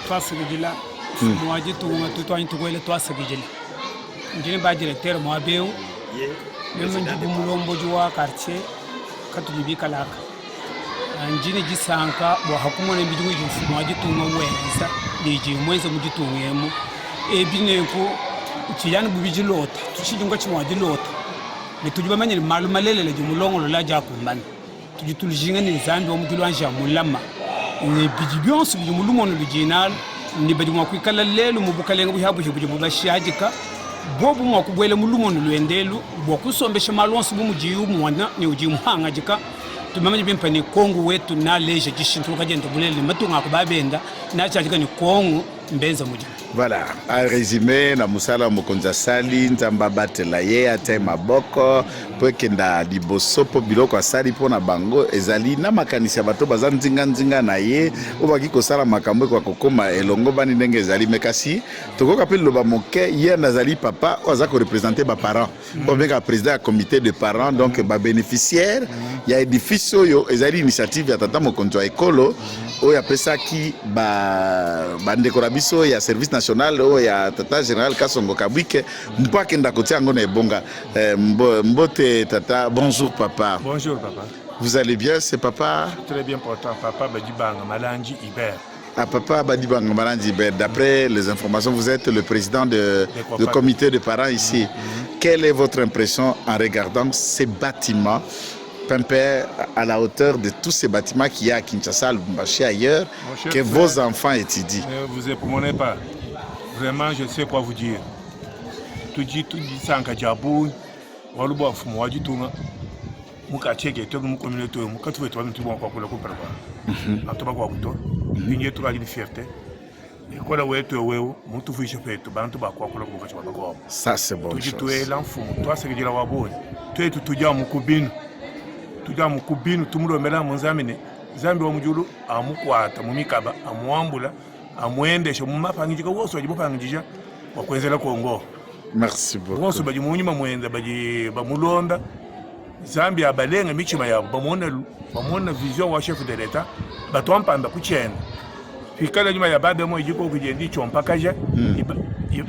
Speaker 11: Toi, celui-là, moi je tout ma tout en tout le toi sagijel njini ba directeur mo abeu même njibu mulombo juwa quartier katu jibi kalaka njini jisanka bo hakumo ne bidu ji mo je tout ma wenza ni ji mwenza mu jitu ngemo e bineko chiyani bubiji lota tuchijingo chimwa dilota nitujuba manyeli malu malele le jumulongo lo laja kumbani tujitulijinga ni zambi wa mutulu anja mulama ne bijibionsu bijumulumo no bijinal ni badimwa kwikala lelo mubukalenga buhabu hibujibu bashajika bobu mwa kubwele mulumo no lwendelu bokusombesha malonsu bumujiyu mwana ni ujimu hanga jika tumamaji bimpa ni Kongo wetu na leje jishintu kagenda bulele matunga kubabenda na chajika ni Kongo mbenza mujibu.
Speaker 2: Voilà, à résumer, na musala mokonza sali nzamba batela ye ate maboko po kenda liboso po biloko asali pona bango ezali na makanisi ya bato baza nzinga na ye obaki kosala makambo kwa kokoma elongo bani ndenge ezali mekasi tokoka pe loba moke ye nazali papa oza ko représenter ba parents po meka président ya comité de parents donc ba bénéficiaire ya édifice oyo ezali initiative ya tata mokonzo ekolo oyo apesaki ba ndeko na biso ya service national oyo tata général Kasongo Kabwike mpaka nda kotia ngo na ebonga mbote tata. Bonjour papa.
Speaker 12: Bonjour papa.
Speaker 2: Vous allez bien, c'est papa?
Speaker 12: Très bien portant, papa Badibanga Malanji Iber.
Speaker 2: Ah, papa Badibanga Malanji Iber, d'après les informations, vous êtes le président du comité de parents ici. Quelle est votre impression en regardant ces bâtiments Pempé, à la hauteur de tous ces bâtiments qu'il y a à Kinshasa, Lubumbashi, ailleurs, que vos enfants étudient?
Speaker 12: Ne vous épromenez pas. Vraiment, je sais quoi vous dire. Tout dit ça en Kajabou, Walubo Fumo, du tout. Muka cheke to mu communauté mu ka tuwe to mu tubo kwa kula ko parwa atoba kwa kuto ninye to ali fierté et ko la weto wewo mu tu fu chefé to bantu ba kwa kula ko kwa kwa
Speaker 2: ça c'est bon chose
Speaker 12: tu es l'enfant toi c'est que dira wa bon tu es tu ja mu kubinu tumulo mela mu zamine zambi wa mujulu amukwata mu mikaba amwambula amwendesha mu mapangi ko woso jibo pangija wakwenzela kongo.
Speaker 2: Merci beaucoup.
Speaker 12: Woso baji mu nyuma mwenza baji ba mulonda Zambia balenga michima ya bamona vision wa chef de l'état batompa mba kuchenda fikala nyuma ya babe mo ijiko kujendi chompa kaje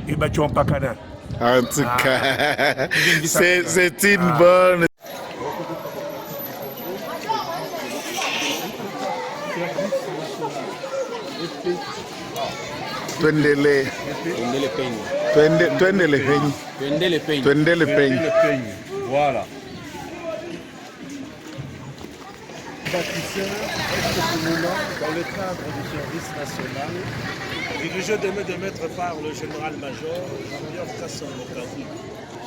Speaker 12: iba chompa kana.
Speaker 2: En tout cas c'est une bonne Twendele penye.
Speaker 13: Voilà. Bâtisseur, dans le cadre du service national, dirigé de maître par le général-major Jean-Pierre Kasongo Kabwike.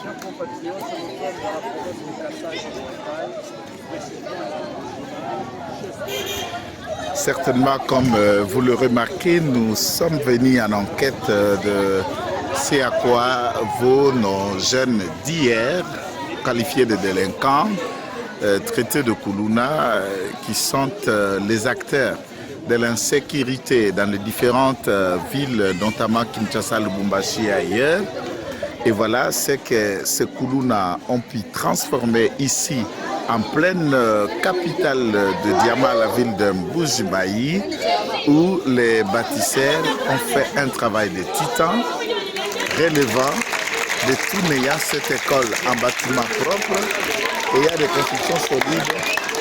Speaker 13: Chers compatriotes, nous sommes dans la province de Kasai-Oriental,
Speaker 2: certainement, comme vous le remarquez, nous sommes venus en enquête de ce à quoi vont nos jeunes d'hier, qualifiés de délinquants, traités de Kuluna, qui sont les acteurs de l'insécurité dans les différentes villes, notamment Kinshasa, Lubumbashi et ailleurs. Et voilà ce que ces Kuluna ont pu transformer ici, en pleine capitale de Diama, la ville de Mbujimayi, où les bâtisseurs ont fait un travail de titan, relevant de tout n'ayant cette école en bâtiment propre. Et il y a des constructions solides.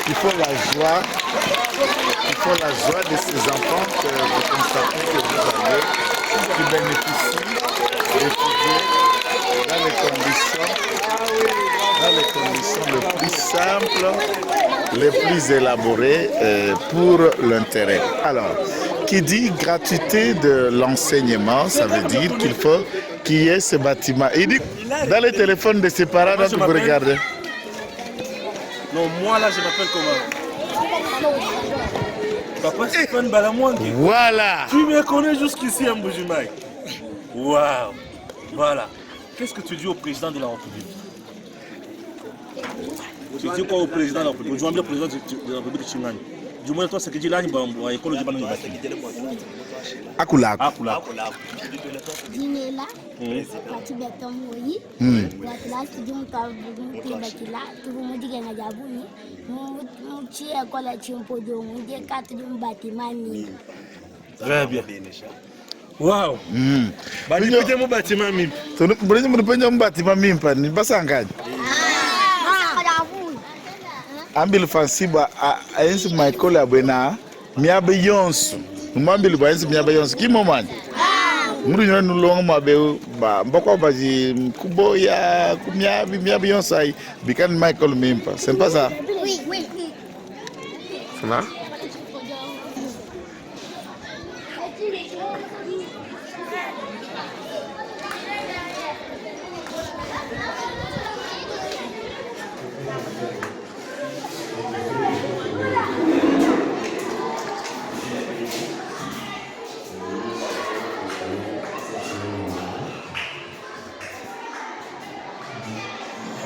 Speaker 2: Il faut la joie de ces enfants que vous constatez que vous avez, qui bénéficient d'étudier dans les conditions les plus simples, les plus élaborées pour l'intérêt. Alors, qui dit gratuité de l'enseignement, ça veut dire qu'il faut qu'il y ait ce bâtiment. Il dit, dans les téléphones de ses parents, là, vous regardez.
Speaker 13: Non, moi là, je m'appelle comment? Papa Stéphane Balamouangi.
Speaker 2: Voilà.
Speaker 13: Tu me connais jusqu'ici à Mbujimayi. Waouh. Voilà. Qu'est-ce que tu dis au président de la République? Tu dis quoi au président de la République? Aujourd'hui, le président de la République de Chimani. Du moins, toi, ce que tu dis là, il y a l'école de Banou.
Speaker 2: Akulak.
Speaker 14: Dinela, Katibeton Moyi, Watla, Tudunka, Bakila, Tumudiga Jabuni, Muchia Kola Chimpodo, Mudia Katudum Batimani.
Speaker 13: Très bien. Wow. Bali pete mo bâtiment mim.
Speaker 2: Tono bali mo pete mo bâtiment mim pa ni basangani. Ambil fansiba a ensi Michael abena miabe yonsu. Mwambil ba ensi miabe yonsu ki momani. Muru nyona nulongo mabe ba mboko baji kuboya miabe yonsu ai bikan Michael mimpa. C'est pas ça?
Speaker 14: Oui.
Speaker 2: Ça va?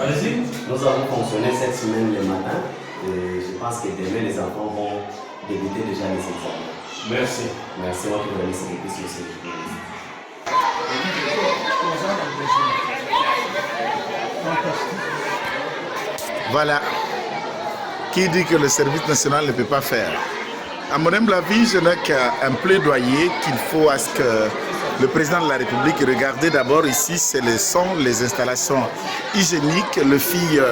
Speaker 15: Allez-y. Nous avons fonctionné cette semaine le matin et je pense que demain les enfants vont débuter déjà les examens. Merci. Merci, moi qui vous remercie de plus aussi.
Speaker 2: Voilà. Qui dit que le service national ne peut pas faire? À mon humble avis, je n'ai qu'un plaidoyer qu'il faut à ce que le président de la République regarde d'abord ici, sont les installations hygiéniques. Les filles,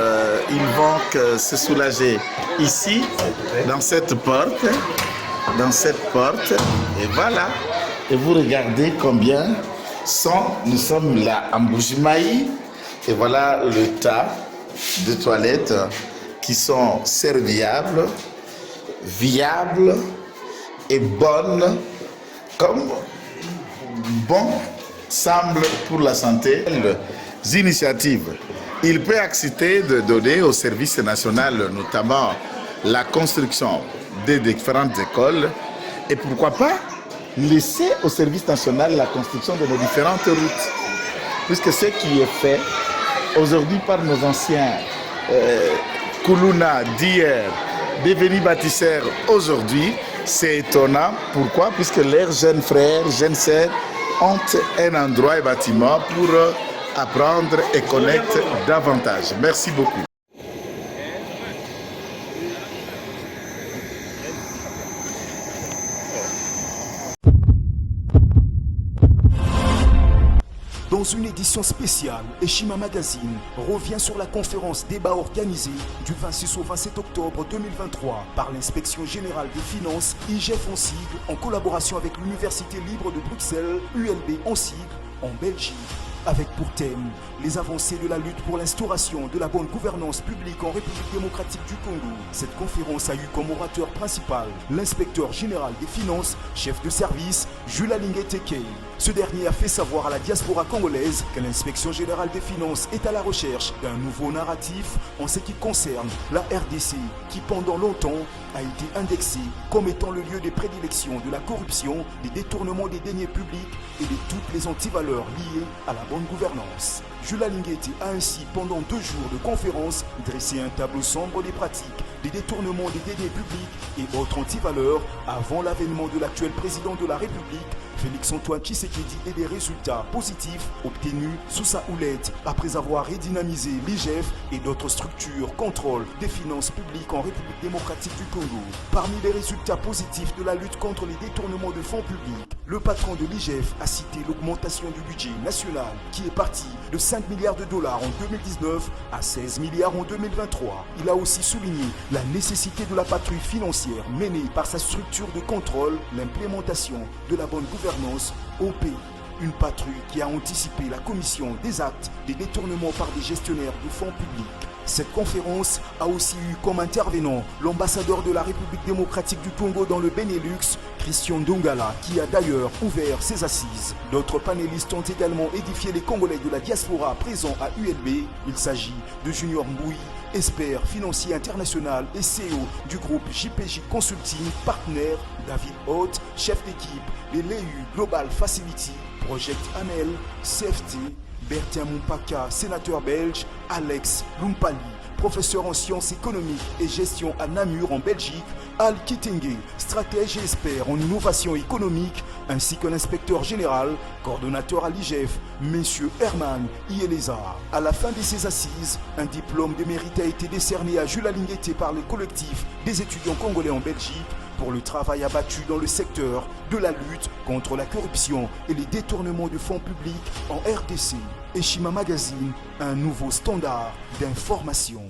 Speaker 2: ils vont que se soulager ici, dans cette porte, et voilà. Et vous regardez combien nous sommes là en Bujimaï, et voilà le tas de toilettes qui sont serviables, viables et bonnes, comme bon semble pour la santé. Les initiatives, il peut accepter de donner au service national, notamment la construction des différentes écoles, et pourquoi pas laisser au service national la construction de nos différentes routes, puisque ce qui est fait aujourd'hui par nos anciens Koulouna d'hier, devenus bâtisseurs aujourd'hui, c'est étonnant. Pourquoi? Puisque leurs jeunes frères, jeunes sœurs ont un endroit et bâtiment pour apprendre et connaître davantage. Merci beaucoup.
Speaker 16: Dans une édition spéciale, Eshima Magazine revient sur la conférence débat organisée du 26 au 27 octobre 2023 par l'Inspection Générale des Finances, IGF en sigle, en collaboration avec l'Université Libre de Bruxelles, ULB en sigle, en Belgique, avec pour thème les avancées de la lutte pour l'instauration de la bonne gouvernance publique en République démocratique du Congo. Cette conférence a eu comme orateur principal l'inspecteur général des finances, chef de service, Jules Alingue Tekei. Ce dernier a fait savoir à la diaspora congolaise que l'inspection générale des finances est à la recherche d'un nouveau narratif en ce qui concerne la RDC, qui pendant longtemps a été indexée comme étant le lieu de prédilection de la corruption, des détournements des deniers publics et de toutes les antivaleurs liées à la bonne gouvernance. Jules Alinguete a ainsi, pendant 2 jours de conférence, dressé un tableau sombre des pratiques, des détournements des deniers publics et autres antivaleurs avant l'avènement de l'actuel président de la République, Félix-Antoine Tshisekedi, et des résultats positifs obtenus sous sa houlette après avoir redynamisé l'IGF et d'autres structures contrôle des finances publiques en République démocratique du Congo. Parmi les résultats positifs de la lutte contre les détournements de fonds publics, le patron de l'IGF a cité l'augmentation du budget national qui est parti de 5 milliards de dollars en 2019 à 16 milliards en 2023. Il a aussi souligné la nécessité de la patrouille financière menée par sa structure de contrôle, l'implémentation de la bonne gouvernance au pays. Une patrouille qui a anticipé la commission des actes des détournements par des gestionnaires de fonds publics. Cette conférence a aussi eu comme intervenant l'ambassadeur de la République démocratique du Congo dans le Benelux, Christian Ndongala, qui a d'ailleurs ouvert ses assises. D'autres panélistes ont également édifié les Congolais de la diaspora présents à ULB. Il s'agit de Junior Mboui, expert financier international et CEO du groupe JPJ Consulting, partenaire David Haute, chef d'équipe de l'EU Global Facility, Project Amel, CFT, Bertin Moupaka, sénateur belge, Alex Lumpali, professeur en sciences économiques et gestion à Namur en Belgique, Al Kitenge, stratège et expert en innovation économique, ainsi qu'un inspecteur général, coordonnateur à l'IGF, M. Herman Ieleza. À la fin de ces assises, un diplôme de mérite a été décerné à Jules Alinguete par le collectif des étudiants congolais en Belgique, pour le travail abattu dans le secteur de la lutte contre la corruption et les détournements de fonds publics en RDC. Eshima Magazine, un nouveau standard d'information.